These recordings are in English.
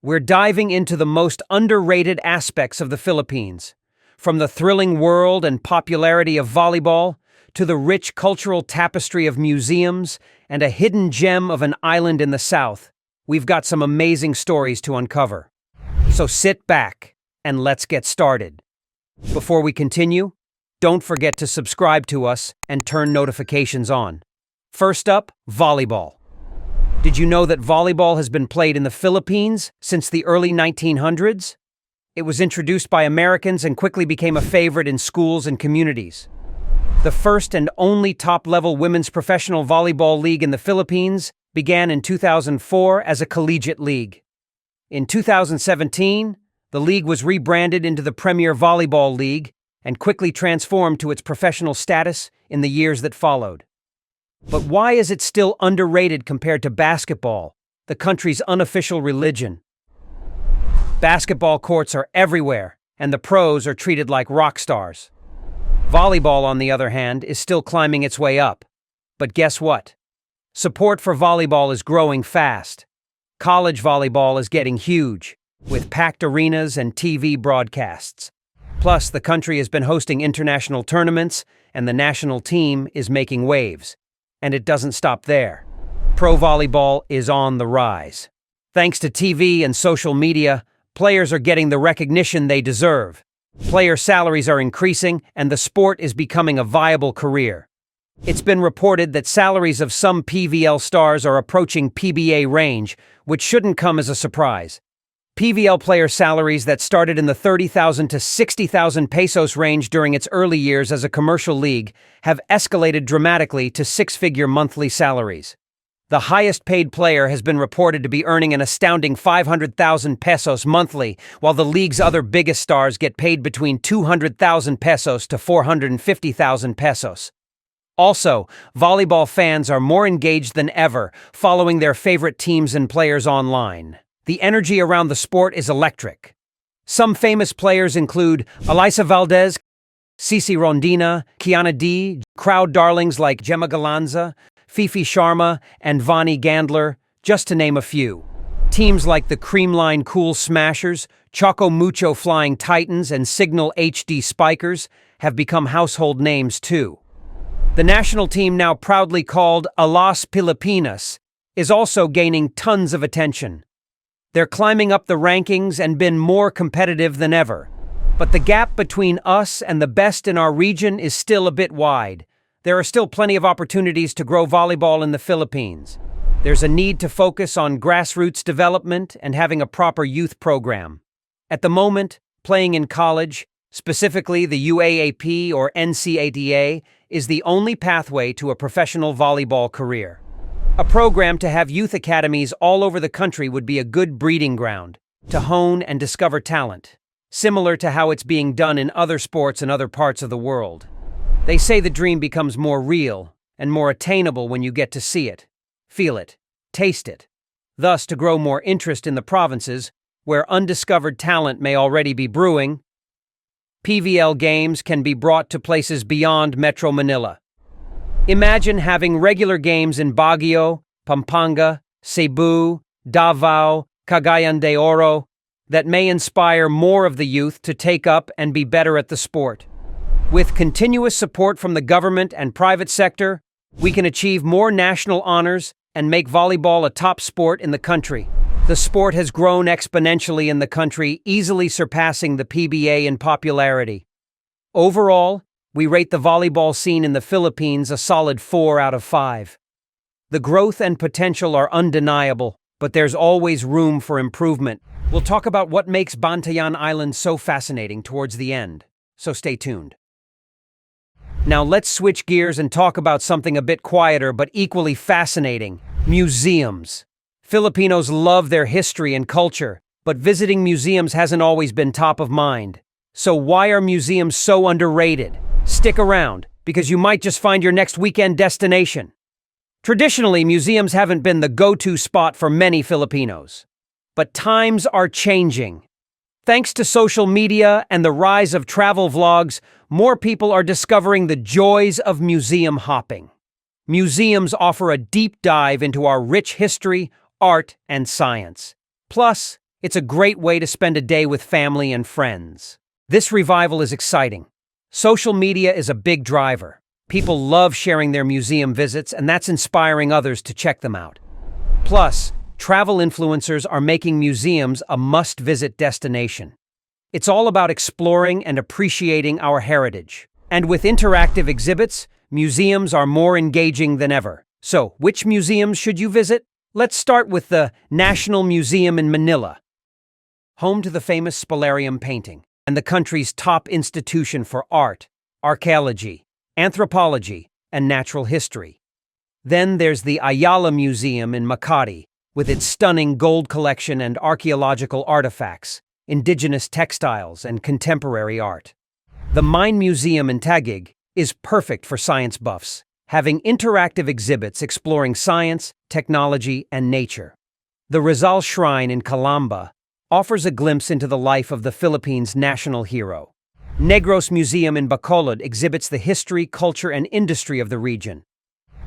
we're diving into the most underrated aspects of the Philippines. From the thrilling world and popularity of volleyball, to the rich cultural tapestry of museums and a hidden gem of an island in the south, we've got some amazing stories to uncover. So sit back and let's get started. Before we continue, don't forget to subscribe to us and turn notifications on. First up, volleyball. Did you know that volleyball has been played in the Philippines since the early 1900s? It was introduced by Americans and quickly became a favorite in schools and communities. The first and only top-level women's professional volleyball league in the Philippines began in 2004 as a collegiate league. In 2017, the league was rebranded into the Premier Volleyball League and quickly transformed to its professional status in the years that followed. But why is it still underrated compared to basketball, the country's unofficial religion? Basketball courts are everywhere, and the pros are treated like rock stars. Volleyball, on the other hand, is still climbing its way up. But guess what? Support for volleyball is growing fast. College volleyball is getting huge, with packed arenas and TV broadcasts. Plus, the country has been hosting international tournaments, and the national team is making waves. And it doesn't stop there. Pro volleyball is on the rise. Thanks to TV and social media, players are getting the recognition they deserve. Player salaries are increasing, and the sport is becoming a viable career. It's been reported that salaries of some PVL stars are approaching PBA range, which shouldn't come as a surprise. PVL player salaries that started in the 30,000 to 60,000 pesos range during its early years as a commercial league have escalated dramatically to six-figure monthly salaries. The highest-paid player has been reported to be earning an astounding 500,000 pesos monthly, while the league's other biggest stars get paid between 200,000 pesos to 450,000 pesos. Also, volleyball fans are more engaged than ever, following their favorite teams and players online. The energy around the sport is electric. Some famous players include Alyssa Valdez, Cici Rondina, Kiana D, crowd darlings like Gemma Galanza, Fifi Sharma, and Vani Gandler, just to name a few. Teams like the Creamline Cool Smashers, Choco Mucho Flying Titans, and Signal HD Spikers have become household names too. The national team, now proudly called Alas Pilipinas, is also gaining tons of attention. They're climbing up the rankings and been more competitive than ever. But the gap between us and the best in our region is still a bit wide. There are still plenty of opportunities to grow volleyball in the Philippines. There's a need to focus on grassroots development and having a proper youth program. At the moment, playing in college, specifically the UAAP or NCADA, is the only pathway to a professional volleyball career. A program to have youth academies all over the country would be a good breeding ground to hone and discover talent, similar to how it's being done in other sports in other parts of the world. They say the dream becomes more real and more attainable when you get to see it, feel it, taste it. Thus, to grow more interest in the provinces where undiscovered talent may already be brewing, PVL games can be brought to places beyond Metro Manila. Imagine having regular games in Baguio, Pampanga, Cebu, Davao, Cagayan de Oro that may inspire more of the youth to take up and be better at the sport. With continuous support from the government and private sector, we can achieve more national honors and make volleyball a top sport in the country. The sport has grown exponentially in the country, easily surpassing the PBA in popularity. Overall, we rate the volleyball scene in the Philippines a solid 4 out of 5. The growth and potential are undeniable, but there's always room for improvement. We'll talk about what makes Bantayan Island so fascinating towards the end, so stay tuned. Now let's switch gears and talk about something a bit quieter but equally fascinating: museums. Filipinos love their history and culture, but visiting museums hasn't always been top of mind. So why are museums so underrated? Stick around, because you might just find your next weekend destination. Traditionally, museums haven't been the go-to spot for many Filipinos. But times are changing. Thanks to social media and the rise of travel vlogs, more people are discovering the joys of museum hopping. Museums offer a deep dive into our rich history, art, and science. Plus, It's a great way to spend a day with family and friends. This revival is exciting. Social media is a big driver. People love sharing their museum visits, and that's inspiring others to check them out. Plus, travel influencers are making museums a must-visit destination. It's all about exploring and appreciating our heritage. And with interactive exhibits, museums are more engaging than ever. So, which museums should you visit? Let's start with the National Museum in Manila, home to the famous Spolarium painting, and the country's top institution for art, archaeology, anthropology, and natural history. Then there's the Ayala Museum in Makati, with its stunning gold collection and archaeological artifacts, indigenous textiles, and contemporary art. The Mine Museum in Taguig is perfect for science buffs, having interactive exhibits exploring science, technology, and nature. The Rizal Shrine in Calamba offers a glimpse into the life of the Philippines' national hero. Negros Museum in Bacolod exhibits the history, culture, and industry of the region.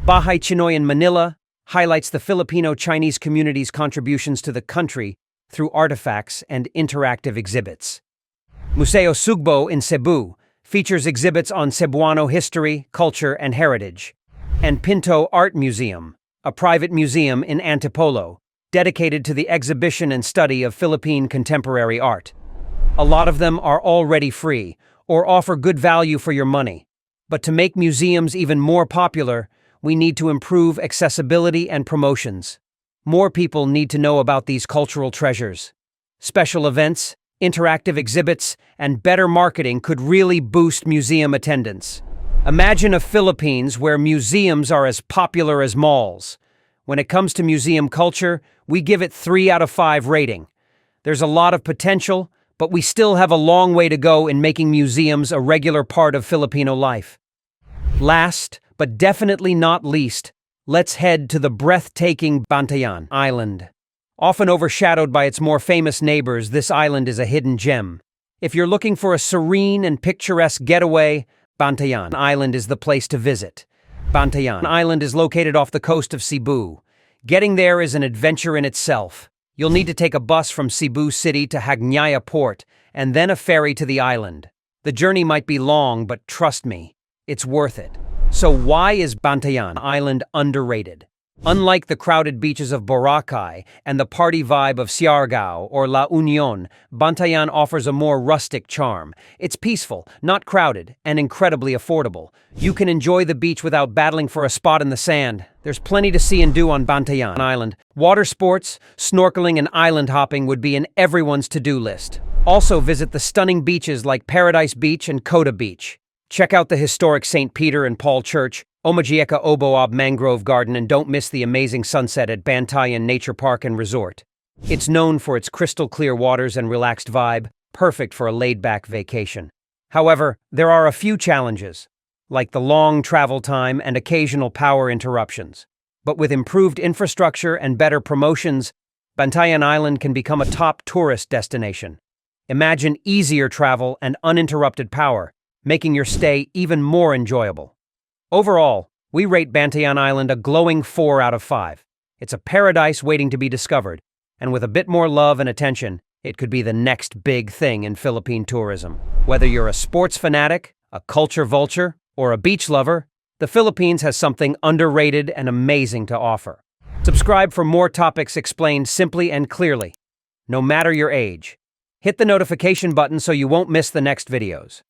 Bahay Chinoy in Manila highlights the Filipino-Chinese community's contributions to the country through artifacts and interactive exhibits. Museo Sugbo in Cebu features exhibits on Cebuano history, culture, and heritage. And Pinto Art Museum, a private museum in Antipolo, dedicated to the exhibition and study of Philippine contemporary art. A lot of them are already free or offer good value for your money. But to make museums even more popular, we need to improve accessibility and promotions. More people need to know about these cultural treasures. Special events, interactive exhibits, and better marketing could really boost museum attendance. Imagine a Philippines where museums are as popular as malls. When it comes to museum culture, we give it 3 out of 5 rating. There's a lot of potential, but we still have a long way to go in making museums a regular part of Filipino life. Last, but definitely not least, let's head to the breathtaking Bantayan Island. Often overshadowed by its more famous neighbors, this island is a hidden gem. If you're looking for a serene and picturesque getaway, Bantayan Island is the place to visit. Bantayan Island is located off the coast of Cebu. Getting there is an adventure in itself. You'll need to take a bus from Cebu City to Hagnaya Port, and then a ferry to the island. The journey might be long, but trust me, it's worth it. So why is Bantayan Island underrated? Unlike the crowded beaches of Boracay and the party vibe of Siargao or La Union, Bantayan offers a more rustic charm. It's peaceful, not crowded, and incredibly affordable. You can enjoy the beach without battling for a spot in the sand. There's plenty to see and do on Bantayan Island. Water sports, snorkeling, and island hopping would be in everyone's to-do list. Also visit the stunning beaches like Paradise Beach and Coda Beach. Check out the historic St. Peter and Paul Church, Omagieka Oboab Mangrove Garden, and don't miss the amazing sunset at Bantayan Nature Park and Resort. It's known for its crystal clear waters and relaxed vibe, perfect for a laid-back vacation. However, there are a few challenges, like the long travel time and occasional power interruptions. But with improved infrastructure and better promotions, Bantayan Island can become a top tourist destination. Imagine easier travel and uninterrupted power, making your stay even more enjoyable. Overall, we rate Bantayan Island a glowing 4 out of 5. It's a paradise waiting to be discovered, and with a bit more love and attention, it could be the next big thing in Philippine tourism. Whether you're a sports fanatic, a culture vulture, or a beach lover, the Philippines has something underrated and amazing to offer. Subscribe for more topics explained simply and clearly, no matter your age. Hit the notification button so you won't miss the next videos.